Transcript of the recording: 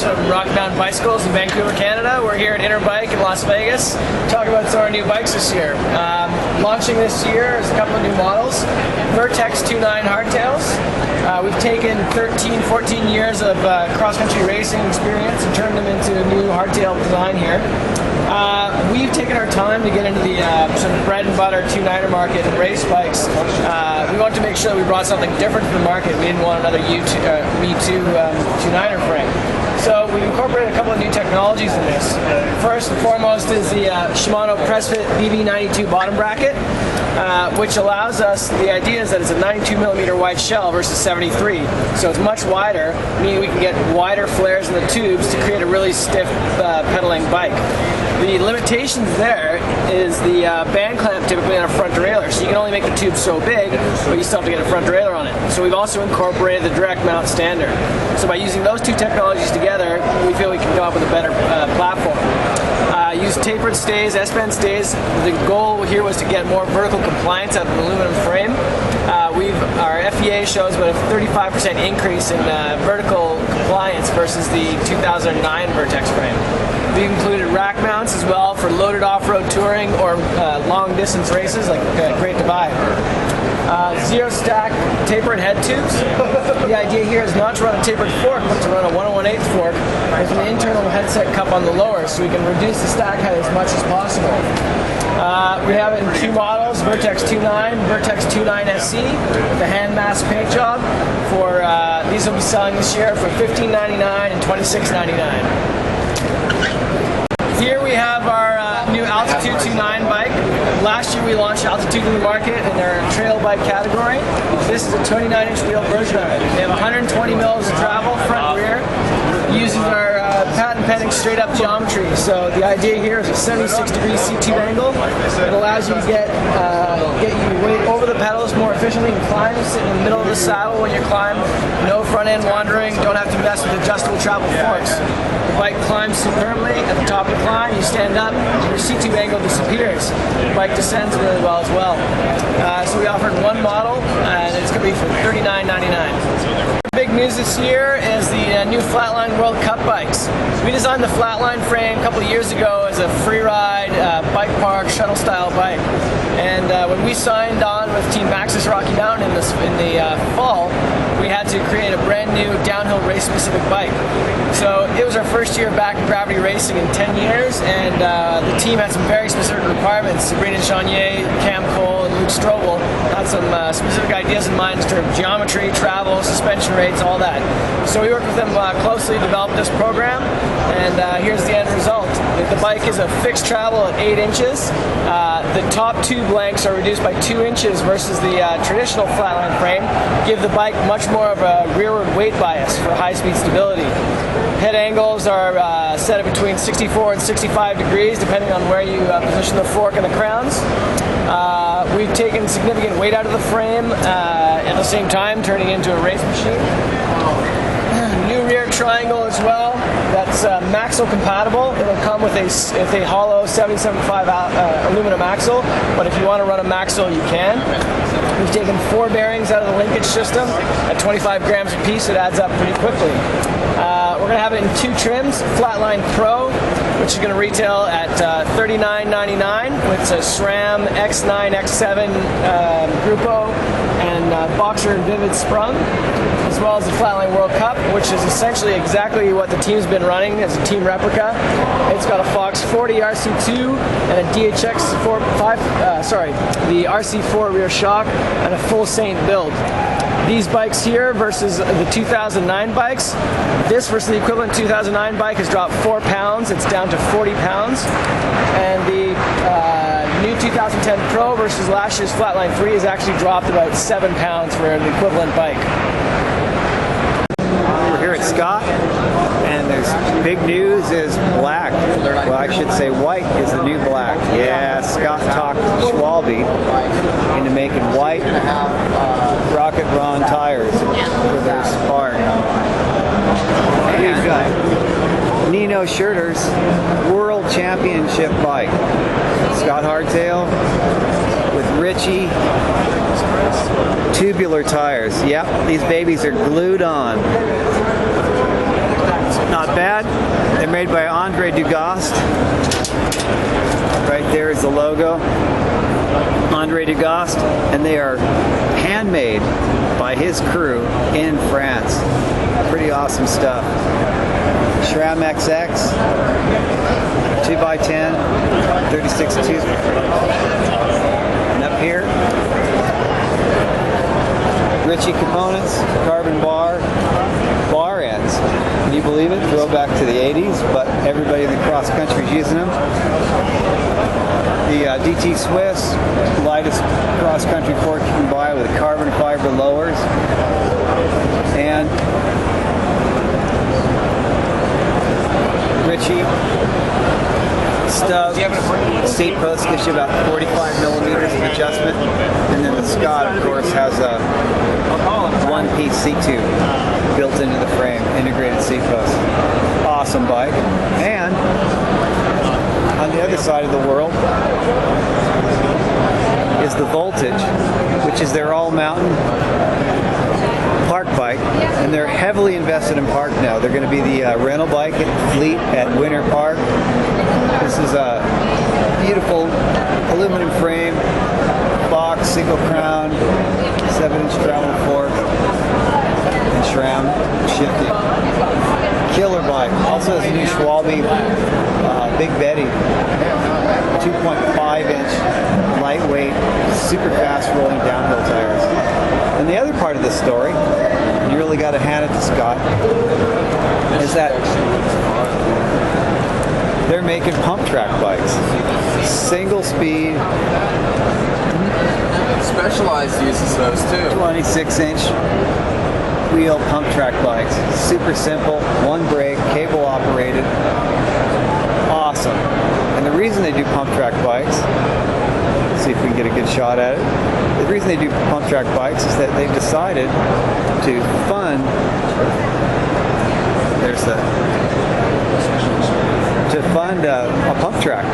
Alex from Rocky Mountain Bicycles in Vancouver, Canada. We're here at Interbike in Las Vegas, talking about some of our new bikes this year. Launching this year is a couple of new models. Vertex 2.9 Hardtails. We've taken 13, 14 years of cross-country racing experience and turned them into a new hardtail design here. We've taken our time to get into the sort of bread and butter 2.9er market and race bikes. We wanted to make sure that we brought something different to the market. We didn't want another Me2 2.9er frame. So we incorporated a couple of new technologies in this. First and foremost is the Shimano PressFit BB92 bottom bracket, which allows us, the idea is that it's a 92mm wide shell versus 73. So it's much wider, meaning we can get wider flares in the tubes to create a really stiff pedaling bike. The limitations there is the band clamp typically on a front derailleur, so you can only make the tube so big, but you still have to get a front derailleur on it. So we've also incorporated the direct mount standard. So by using those two technologies together, we feel we can come up with a better platform. Use tapered stays, S-bend stays. The goal here was to get more vertical compliance out of an aluminum frame. Our FEA shows about a 35% increase in vertical compliance versus the 2009 Vertex frame. We've included rack mounts as well for loaded off-road touring or long distance races like Great Divide. Zero stack tapered head tubes. The idea here is not to run a tapered fork, but to run a 1 1/8 fork with an internal headset cup on the lower, so we can reduce the stack height as much as possible. We have it in two models, Vertex 2.9, Vertex 2.9 SC, the hand mask paint job. These will be selling this year for $15.99 and $26.99. Here we have our new Altitude 2.9 bike. Last year we launched Altitude in the market in their trail bike category. This is a 29-inch wheel version of it. They have 120 mils of travel, front and rear. Uses our patent-pending straight-up geometry. So the idea here is a 76-degree C2 angle. It allows you to get you weight over the pedals more efficiently and climb, sit in the middle of the saddle when you climb. No front-end wandering, don't have to mess with adjustable travel forks. The bike climbs superbly. At the top of the climb, you stand up, and your C2 angle disappears. The bike descends really well as well. So we offered one model, and it's going to be for $39.99. Big news this year is the new Flatline World Cup bikes. We designed the Flatline frame a couple of years ago as a free ride, bike park, shuttle style bike. And when we signed on with Team Maxxis Rocky Mountain in the fall, we had to create a brand new downhill race specific bike. So it was our first year back in gravity racing in 10 years, and the team had some very specific requirements. Sabrina Chanier, Cam Cole, and Luke Strobel had some specific ideas in mind in terms of geometry, travel, suspension rates, all that. So we worked with them closely to develop this program, and here's the end result. The bike is a fixed travel at 8 inches. The top tube lengths are reduced by 2 inches versus the traditional flatline frame, give the bike much more of a rearward weight bias for high-speed stability. Head angles are set at between 64 and 65 degrees, depending on where you position the fork and the crowns. We've taken significant weight out of the frame at the same time, turning it into a race machine. New rear triangle as well. That's Maxxil compatible. It'll come with a hollow 775 aluminum axle, but if you want to run a Maxxil, you can. We've taken 4 bearings out of the linkage system at 25 grams a piece. It adds up pretty quickly. We're going to have it in 2 trims, Flatline Pro, which is going to retail at $39.99 with a SRAM X9, X7 Grupo and Boxer and Vivid Sprung, as well as the Flatline World Cup, which is essentially exactly what the team's been running as a team replica. It's got a Fox 40 RC2 and a DHX the RC4 rear shock and a full Saint build. These bikes here versus the 2009 bikes, this versus the equivalent 2009 bike has dropped 4 pounds. It's down to 40 pounds. And the new 2010 Pro versus last year's Flatline 3 has actually dropped about 7 pounds for the equivalent bike. We're here at Scott, and there's big news is black. Well, I should say white is the new black. Yeah, Scott talked Schwalbe into making white Rocket Ron tires for their Spark. And Nino Schurter's World Championship bike. Scott Hardtail with Ritchie tubular tires. Yep, these babies are glued on. Not bad. They're made by Andre Dugast. Right there is the logo. Andre Dugast, and they are handmade by his crew in France. Pretty awesome stuff. SRAM XX, 2x10, 36 tooth. And up here, Ritchie components, carbon bar ends. Can you believe it? Throwback to the 80s, but everybody in the cross country is using them. The DT Swiss, lightest cross country fork you can buy with carbon fiber lowers. And Ritchie stub seat post gives you about 45 millimeters of adjustment, and then the Scott, of course, has a one-piece seat tube built into the frame, integrated seat post. Awesome bike. And on the other side of the world is the Voltage, which is their all-mountain park bike, and they're heavily invested in park now. They're going to be the rental bike fleet at Winter Park. This is a beautiful aluminum frame, box, single crown, 7-inch travel fork, and SRAM shifting. Killer bike. Also has a new Schwalbe Big Betty, 2.5-inch, lightweight, super fast rolling downhill tires. And the other part of this story, and you really got to hand it to Scott, is that they're making pump track bikes. Single speed, Specialized uses those too. 26-inch wheel pump track bikes. Super simple, one brake, cable operated. Awesome. And the reason they do pump track bikes, let's see if we can get a good shot at it. The reason they do pump track bikes is that they've decided to fund, a pump track.